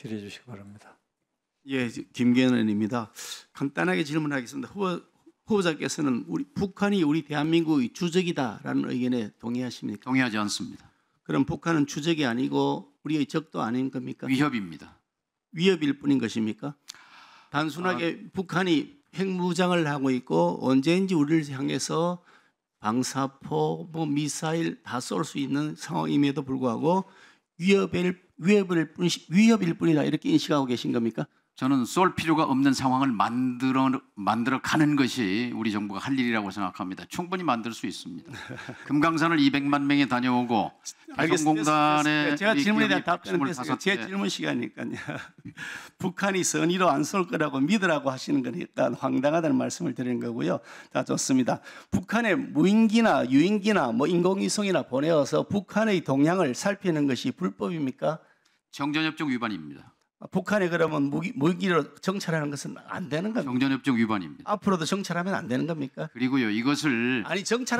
질의해 주시기 바랍니다. 예, 김기현 의원입니다. 간단하게 질문하겠습니다. 후보자께서는 북한이 우리 대한민국의 주적이다라는 의견에 동의하십니까? 동의하지 않습니다. 그럼 북한은 주적이 아니고 우리의 적도 아닌 겁니까? 위협입니다. 위협일 뿐인 것입니까? 단순하게 북한이 핵무장을 하고 있고 언제인지 우리를 향해서 방사포, 미사일 다 쏠 수 있는 상황임에도 불구하고 위협일 뿐이다 이렇게 인식하고 계신 겁니까? 저는 쏠 필요가 없는 상황을 만들어 가는 것이 우리 정부가 할 일이라고 생각합니다. 충분히 만들 수 있습니다. 금강산을 200만 명이 다녀오고 개성공단에 제가 질문에 대한 답변은 됐어요. 제 질문 시간이니까요. 북한이 선의로 안 쏠 거라고 믿으라고 하시는 거니까 황당하다는 말씀을 드리는 거고요. 자, 좋습니다. 북한에 무인기나 유인기나 인공위성이나 보내어서 북한의 동향을 살피는 것이 불법입니까? 정전협정 위반입니다. 북한에 그러면 무기로 정찰하는 것은 안 되는 겁니까? 정전협정 위반입니다. 앞으로도 정찰하면 안 되는 겁니까? 그리고요, 이것을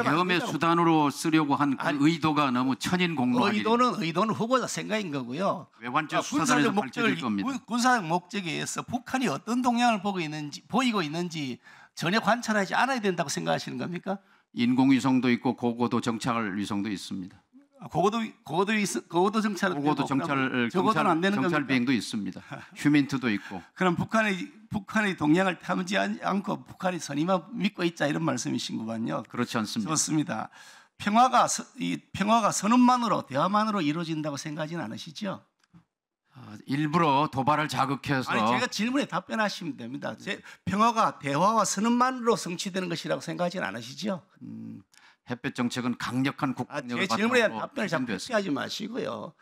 계엄의 수단으로 쓰려고 한 그 의도가 너무 천인공노한 의도는 후보자 생각인 거고요. 외환적 수사단에서 밝혀질 겁니다. 군사적 목적에 의해서 북한이 어떤 동향을 보이고 있는지 전혀 관찰하지 않아야 된다고 생각하시는 겁니까? 인공위성도 있고 고고도 정찰 위성도 있습니다. 고고도 정찰 비행도 있습니다. 휴민트도 있고. 그럼 북한의 동향을 탐지 않고 북한이 선의만 믿고 있자 이런 말씀이신구만요. 그렇지 않습니다. 좋습니다. 평화가 선언만으로 대화만으로 이루어진다고 생각하지는 않으시죠? 일부러 도발을 자극해서. 제가 질문에 답변하시면 됩니다. 평화가 대화와 선언만으로 성취되는 것이라고 생각하지는 않으시죠? 햇볕 정책은 강력한 국방력을 제 질문에 대한 답변을 자꾸 회피하지 마시고요.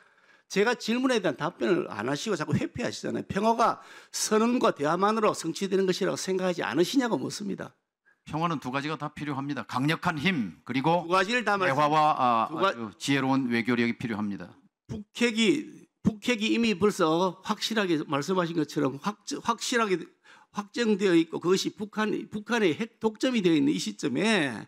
제가 질문에 대한 답변을 안 하시고 자꾸 회피하시잖아요. 평화가 선언과 대화만으로 성취되는 것이라고 생각하지 않으시냐고 묻습니다. 평화는 두 가지가 다 필요합니다. 강력한 힘 그리고 두 가지를 다 대화와 아주 지혜로운 외교력이 필요합니다. 북핵이 이미 벌써 확실하게 말씀하신 것처럼 확실하게 확정되어 있고 그것이 북한의 핵 독점이 되어 있는 이 시점에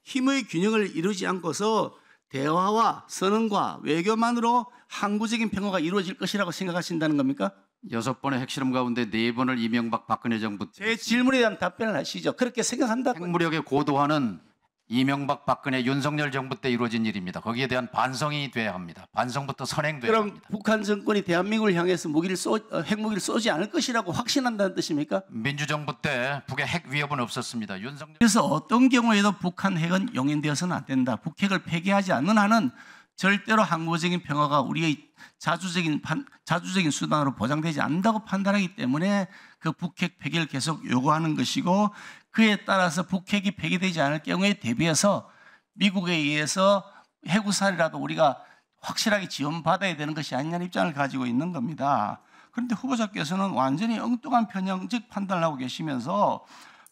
힘의 균형을 이루지 않고서 대화와 선언과 외교만으로 항구적인 평화가 이루어질 것이라고 생각하신다는 겁니까? 6번의 핵실험 가운데 4번을 이명박 박근혜 정부 제 질문에 대한 답변을 하시죠. 그렇게 생각한다고. 핵무력의 고도화는 이명박 박근혜 윤석열 정부 때 이루어진 일입니다. 거기에 대한 반성이 돼야 합니다. 반성부터 선행돼야 그럼 합니다. 북한 정권이 대한민국을 향해서 핵무기를 쏘지 않을 것이라고 확신한다는 뜻입니까? 민주정부 때 북의 핵 위협은 없었습니다. 그래서 어떤 경우에도 북한 핵은 용인되어서는 안 된다. 북핵을 폐기하지 않는 한은 절대로 항구적인 평화가 우리의 자주적인 수단으로 보장되지 않는다고 판단하기 때문에 그 북핵 폐기를 계속 요구하는 것이고 그에 따라서 북핵이 폐기되지 않을 경우에 대비해서 미국에 의해서 해구살이라도 우리가 확실하게 지원받아야 되는 것이 아니냐는 입장을 가지고 있는 겁니다. 그런데 후보자께서는 완전히 엉뚱한 편향적 판단을 하고 계시면서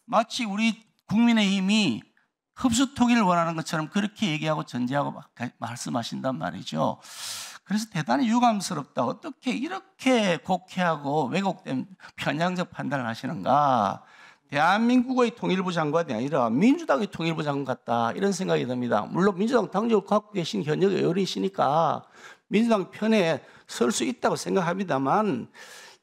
마치 우리 국민의힘이 흡수 통일을 원하는 것처럼 그렇게 얘기하고 전제하고 말씀하신단 말이죠. 그래서 대단히 유감스럽다. 어떻게 이렇게 곡해하고 왜곡된 편향적 판단을 하시는가. 대한민국의 통일부 장관이 아니라 민주당의 통일부 장관 같다 이런 생각이 듭니다. 물론 민주당 당적을 갖고 계신 현역 의원이시니까 민주당 편에 설 수 있다고 생각합니다만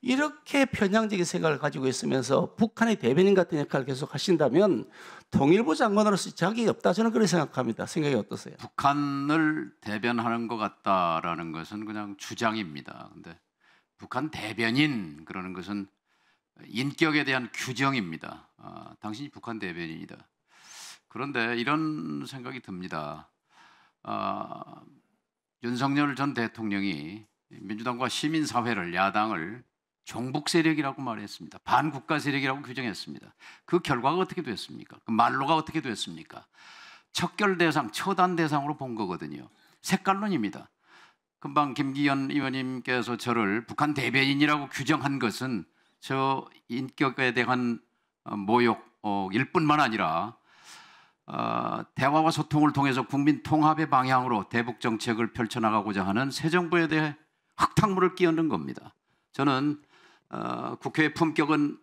이렇게 편향적인 생각을 가지고 있으면서 북한의 대변인 같은 역할을 계속 하신다면 통일부 장관으로서 자격이 없다 저는 그렇게 생각합니다. 생각이 어떠세요? 북한을 대변하는 것 같다라는 것은 그냥 주장입니다. 근데 북한 대변인 그러는 것은 인격에 대한 규정입니다. 당신이 북한 대변인이다. 그런데 이런 생각이 듭니다. 윤석열 전 대통령이 민주당과 시민사회를 야당을 종북 세력이라고 말했습니다. 반국가 세력이라고 규정했습니다. 그 결과가 어떻게 됐습니까? 그 말로가 어떻게 됐습니까? 척결 대상, 처단 대상으로 본 거거든요. 색깔론입니다. 금방 김기현 의원님께서 저를 북한 대변인이라고 규정한 것은 저 인격에 대한 모욕일 뿐만 아니라 대화와 소통을 통해서 국민 통합의 방향으로 대북 정책을 펼쳐나가고자 하는 새 정부에 대해 흙탕물을 끼얹는 겁니다. 저는 국회의 품격은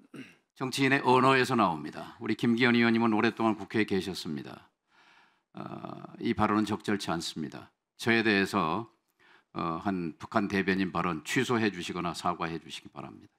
정치인의 언어에서 나옵니다. 우리 김기현 의원님은 오랫동안 국회에 계셨습니다. 이 발언은 적절치 않습니다. 저에 대해서 한 북한 대변인 발언 취소해 주시거나 사과해 주시기 바랍니다.